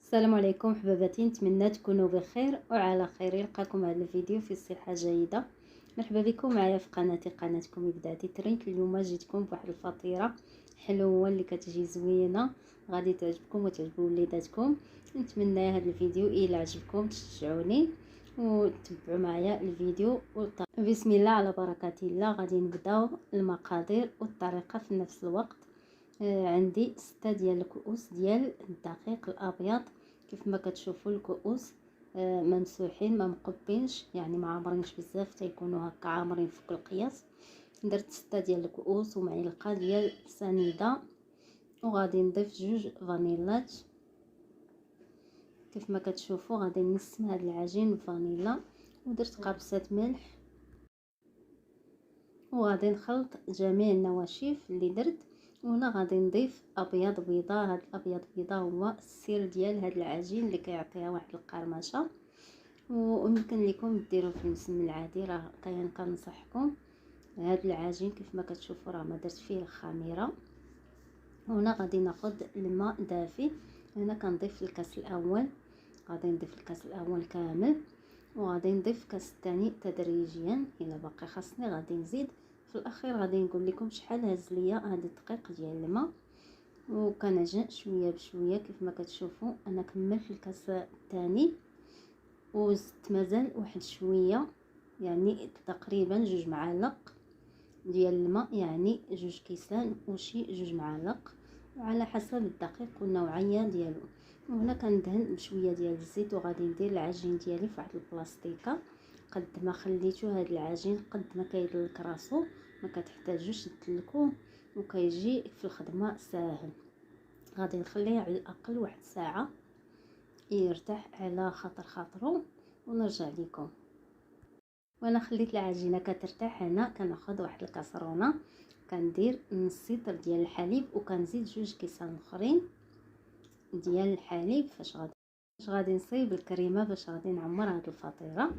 السلام عليكم حباباتي، نتمنى تكونوا بخير وعلى خير. يلقاكم هذا الفيديو في صحه جيده. مرحبا بكم معايا في قناتكم ابداعاتي ترينت. اليوم جيتكم بواحد الفطيره حلوه اللي كتجي زوينه، غادي تعجبكم وتعجب وليداتكم. نتمنى هذا الفيديو الى عجبكم تشجعوني وتتبعوا معايا الفيديو بسم الله على بركه الله. غادي نبداو المقادير والطريقه في نفس الوقت. عندي 6 ديال الكؤوس ديال الدقيق الابيض. كيف ما كتشوفوا الكؤوس ممسوحين ما مقبينش، يعني ما عامرينش بزاف، تيكونوا هكا عامرين فوق القياس. درت 6 ديال الكؤوس ومعلقه ديال سنيده، وغادي نضيف 2 فانيلات. كيف ما كتشوفوا غادي نسم هذا العجين بالفانيلا، ودرت قابصه ملح، وغادي نخلط جميع النواشف اللي درت. وهنا غادي نضيف ابيض بيضه. هاد الابيض بيضه هو السر ديال هاد العجين اللي كيعطيها واحد القرمشه، ويمكن لكم ديروه في المسمن العادي، راه كنصحكم. هاد العجين كيف ما كتشوفوا راه ما درت فيه الخميره. هنا غادي ناخذ الماء دافي. هنا كنضيف الكاس الاول، غادي نضيف الكاس الاول كامل، وغادي نضيف الكاس الثاني تدريجيا. الا باقي خاصني غادي نزيد في الاخير. غادي نقول لكم شحال هز ليا هاد الدقيق ديال الماء، وكنعجن شويه بشويه. كيف ما كتشوفوا انا كملت الكاس الثاني وزدت مازال واحد شويه، يعني تقريبا 2 معالق ديال الماء، يعني 2 كيسان وشي 2 معالق على حسب الدقيق والنوعيه ديالو. وهنا كندهن بشويه ديال الزيت، وغادي ندير العجين ديالي في واحد البلاستيكه. قد ما خليتو هذا العجين قد ما كيدلك راسو، ما كتحتاجوش تدلكوه، وكيجي في الخدمه ساهل. غادي نخليه على الاقل واحد ساعه يرتاح على خاطرو ونرجع لكم. وانا خليت العجينه كترتاح، هنا كناخذ واحد الكاسرونه، كندير نص لتر ديال الحليب، وكنزيد 2 كيسان اخرين ديال الحليب. فاش غادي نصيب الكريمه باش غادي نعمر هاد الفطيره.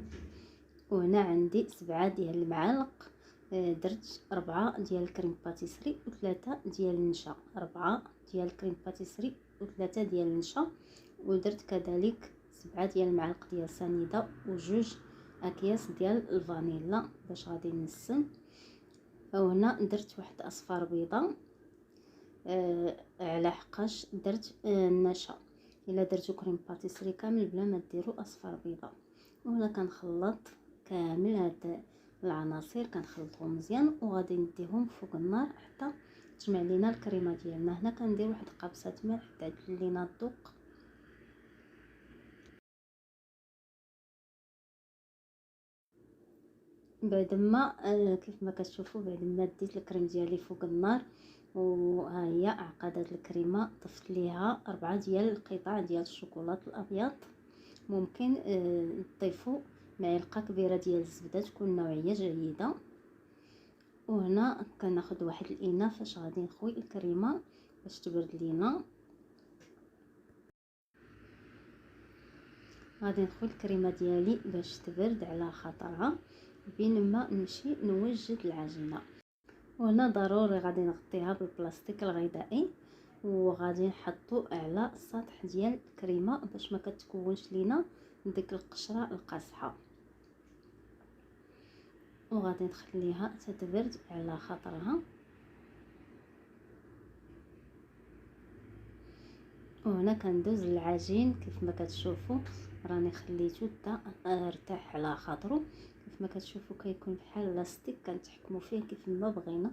وهنا عندي 7 ديال المعالق. درت 4 ديال الكريم باتيسري و3 ديال النشا، 4 ديال الكريم باتيسري و3 ديال النشا. ودرت كذلك 7 ديال المعالق ديال سنيده و2 اكياس ديال الفانيلا باش غادي نسم. وهنا درت واحد اصفار بيضه على حقاش درت النشا. الا درتو كريم باتيسري كامل بلا ما ديروا اصفار بيضه. وهنا كنخلط كامل هاد العناصر، كنخلطهم مزيان، وغادي نديهم فوق النار حتى تجمع لينا الكريمه ديالنا. هنا كندير واحد قابصه ملح تعدل لينا الذوق. بعد ما كيف ما كتشوفوا بعد ما ديت الكريم ديالي فوق النار، وها هي عقدات الكريمه. ضفت ليها 4 ديال القطع ديال الشوكولاط الابيض. ممكن تضيفوا معلقه كبيره ديال الزبده تكون نوعيه جيده. وهنا كناخذ واحد الاناء فاش غادي نخوي الكريمه باش تبرد لينا. غادي نخوي الكريمه ديالي باش تبرد على خاطرها بينما نمشي نوجد العجينه. وهنا ضروري غادي نغطيها بالبلاستيك الغذائي، وغادي نحطو على السطح ديال الكريمه باش ما كتكونش لينا ديك القشره القاصحه. وغادي نخليها تتبرد على خاطرها. وهنا كندوز العجين كيف ما كتشوفوا راني خليته حتى ارتاح على خاطرو. كيف ما كتشوفوا كيكون بحال لاستيك، كنتحكموا فيه كيف ما بغينا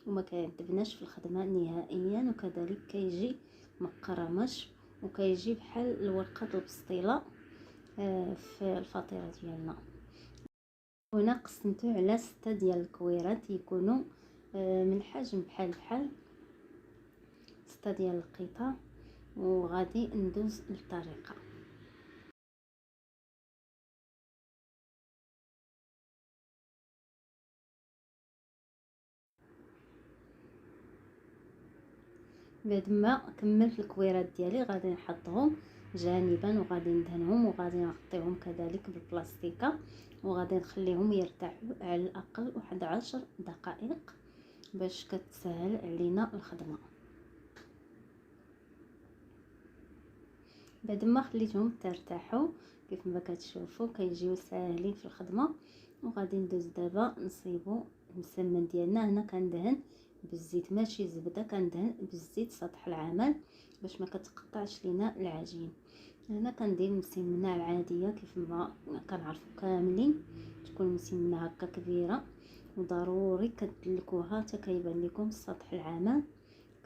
وما كيعذبناش في الخدمه نهائيا. وكذلك كيجي مقرمش وكيجي بحال الورقه البسطيله في الفطيره ديالنا. هنا قسمته على 6 ديال الكويرات يكونوا من حجم بحال 6 ديال القطع. وغادي ندوز للطريقه. بعد ما كملت الكويرات ديالي غادي نحطهم جانبا، وغادي ندهنهم، وغادي نغطيهم كذلك بالبلاستيكه، وغادي نخليهم يرتاحوا على الاقل واحد 10 دقائق باش كتسهل علينا الخدمه. بعد ما خليتهم ترتاحوا كيف ما كتشوفوا كيجيو ساهلين في الخدمه. وغادي ندوز دابا نصيبوا المسمن ديالنا. هنا كندهن بالزيت ماشي زبده، كندهن بالزيت سطح العمل باش ما كتقطعش لينا العجين. هنا كندير مسمنه العاديه كيف ما كنعرفوا كاملين، تكون مسمنه هكا كبيره، وضروري كتدلكوها حتى كيبان لكم سطح العمل،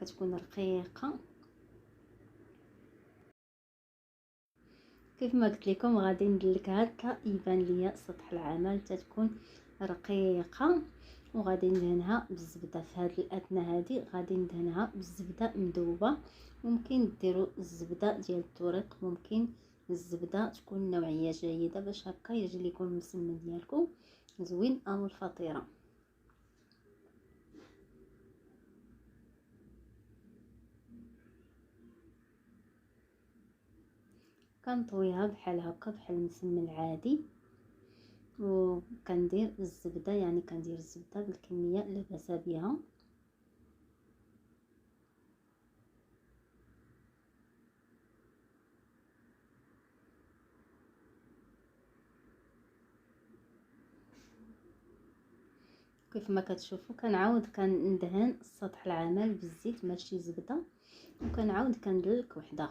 كتكون رقيقه. كيف ما قلت لكم غادي ندلكها حتى يبان ليا سطح العمل حتى تكون رقيقه. وغادي ندهنها بالزبده. في هذه الاثناء هذه غادي ندهنها بالزبده مذوبه. ممكن ديروا الزبده ديال التوريق، ممكن الزبده تكون نوعيه جيده باش هكا يجي لكم المسمن ديالكم زوين او الفطيره. كنطويها بحال هكا بحال المسمن العادي، وكندير الزبده، يعني كندير الزبده بالكميه اللي باس بها. كيف ما كتشوفوا كنعاود كندهن سطح العمل بالزيت ماشي زبده، وكنعاود كندلك وحده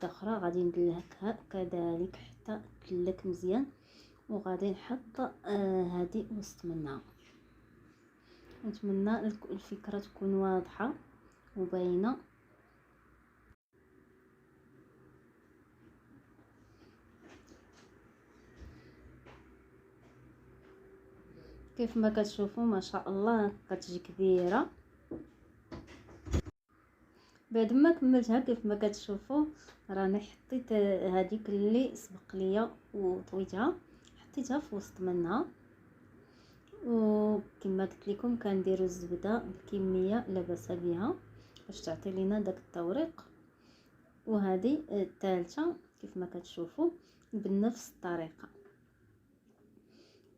اخرى غادي ندلكها كذلك حتى تدلك مزيان. وغادي نحط هذه وسط منها. نتمنى الفكره تكون واضحه وباينه. كيف ما كتشوفوا ما شاء الله كتجي كبيره. بعد ما كملتها كيف ما كتشوفوا راني حطيت هذيك اللي سبق ليا وطويتها، حطيتها في وسط منها. وكما قلت لكم كنديروا الزبده بكميه لا باس بها باش تعطي لينا داك التوريق. وهذه الثالثه كيف ما كتشوفوا بنفس الطريقه.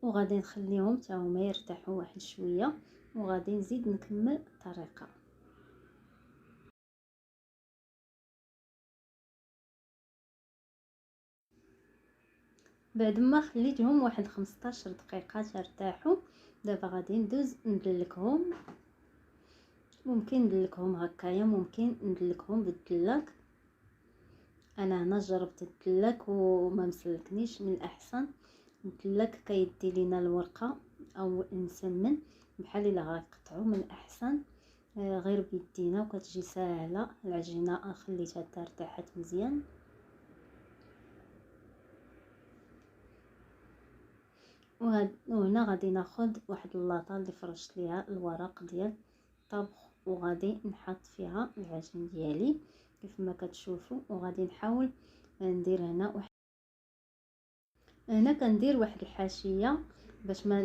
وغادي نخليهم حتى هما يرتاحوا واحد شويه، وغادي نزيد نكمل الطريقه. بعد ما خليتهم واحد 15 دقيقه ترتاحوا، دابا غادي ندوز ندلكهم. ممكن ندلكهم هكايا، ممكن ندلكهم بالدلاك. انا هنا جربت الدلاك وما مسلكنيش. من الاحسن الدلاك كيدي لينا الورقه او المسمن بحال الا غيقطعوا. من الاحسن غير بيدينا وكتجي ساهله. العجينه خليتها ترتاحت مزيان. وهنا غادي ناخذ واحد اللاطه اللي فرشت ليها الورق ديال الطبخ، وغادي نحط فيها العجين ديالي كيف ما كتشوفوا. وغادي نحاول ندير هنا كندير واحد الحاشيه باش ما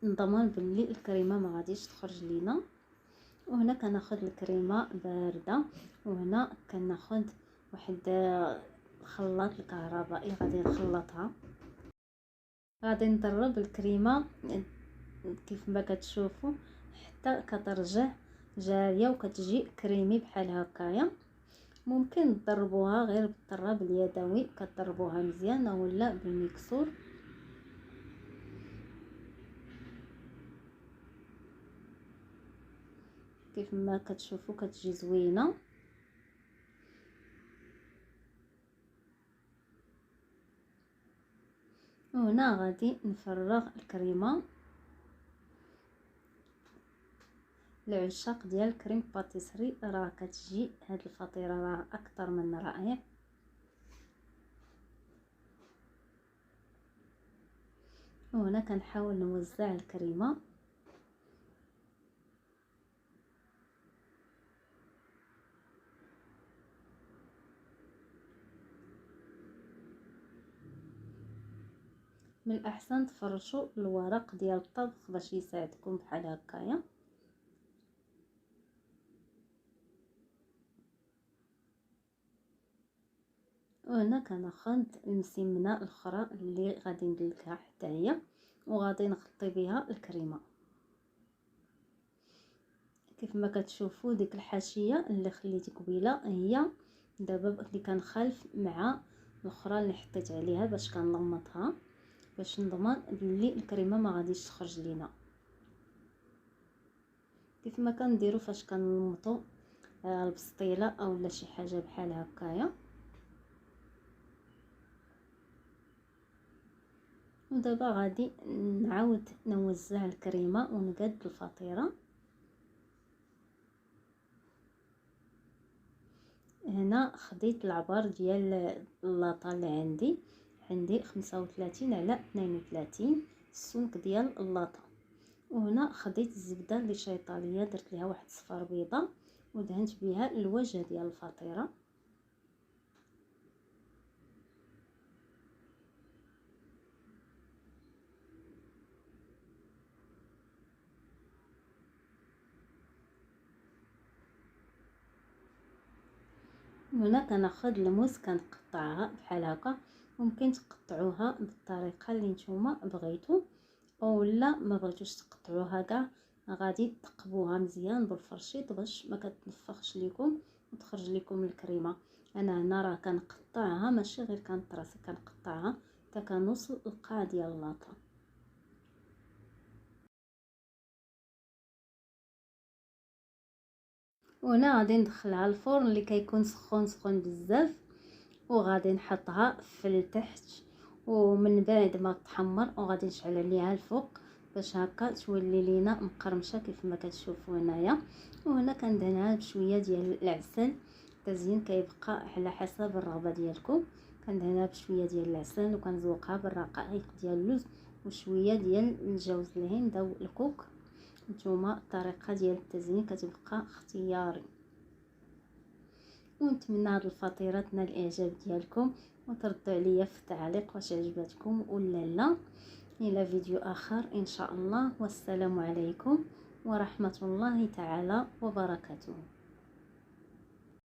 نضمن باللي الكريمه ما غاديش تخرج لينا. وهنا كناخذ الكريمه بارده، وهنا كناخذ واحد خلاط الكهربائي غادي نخلطها. غادي نضرب الكريمه كيف ما كتشوفوا حتى كترجع جاريه وكتجي كريمي بحال هكايا. ممكن تضربوها غير بالضرب اليدوي، كتضربوها مزيان ولا بالمكسور. كيف ما كتشوفوا كتجي زوينه. وهنا غادي نفرغ الكريمه. العشاق ديال كريم باتيسري راه كتجي هاد الفطيره راه اكثر من رائع. وهنا كنحاول نوزع الكريمه. من الاحسن تفرشوا الورق ديال الطبخ باش يساعدكم بحال هكايا. وهنا كناخذ المسمنه الاخرى اللي غادي ندلكها حتى هي، وغادي نغطي بها الكريمه. كيف ما كتشوفوا ديك الحاشيه اللي خليت قبيله هي دابا اللي كنخالف مع الاخرى اللي حطيت عليها باش كنلمطها باش نضمن بلي الكريمه ما غاديش تخرج لينا. كيف ما كنديروا فاش كنلمطوا البسطيله اولا شي حاجه بحال هكايا. ودابا غادي نعاود نوزع الكريمه ونقاد الفطيره. هنا خديت العبار ديال اللاطه اللي عندي 35 على 32 السمك ديال اللاطه. وهنا خديت الزبده اللي شايطه ليا درت ليها واحد صفار بيضه ودهنت بها الوجه ديال الفطيره. هنا كناخذ الموز كنقطعها بحال هكا. ممكن تقطعوها بالطريقه اللي نتوما بغيتو اولا ما بغيتوش تقطعوها كاع، غادي تقبوها مزيان بالفرشيط باش ما كتنفخش لكم وتخرج لكم الكريمه. انا هنا راه كنقطعها ماشي غير كنطرس، كنقطعها حتى كنوصل القاع ديال اللاطه. وهنا غادي ندخلها الفرن اللي كيكون سخون بزاف، وغادي نحطها في التحت ومن بعد ما تحمر وغادي نشعل عليها الفوق باش هكا تولي لينا مقرمشه كيف ما كتشوفوا هنايا. وهنا كندهنها بشويه ديال العسل. التزيين كيبقى على حسب الرغبه ديالكم. كندهنها بشويه ديال العسل وكنزوقها بالرقائق ديال اللوز وشويه ديال الجوز الهند او الكوك. نتوما الطريقه ديال التزيين كتبقى اختياري. ونتمنى هاد الفطيره تنال الاعجاب ديالكم وتردوا عليا في التعليق واش عجبتكم ولا لا. الى فيديو اخر ان شاء الله، والسلام عليكم ورحمه الله تعالى وبركاته.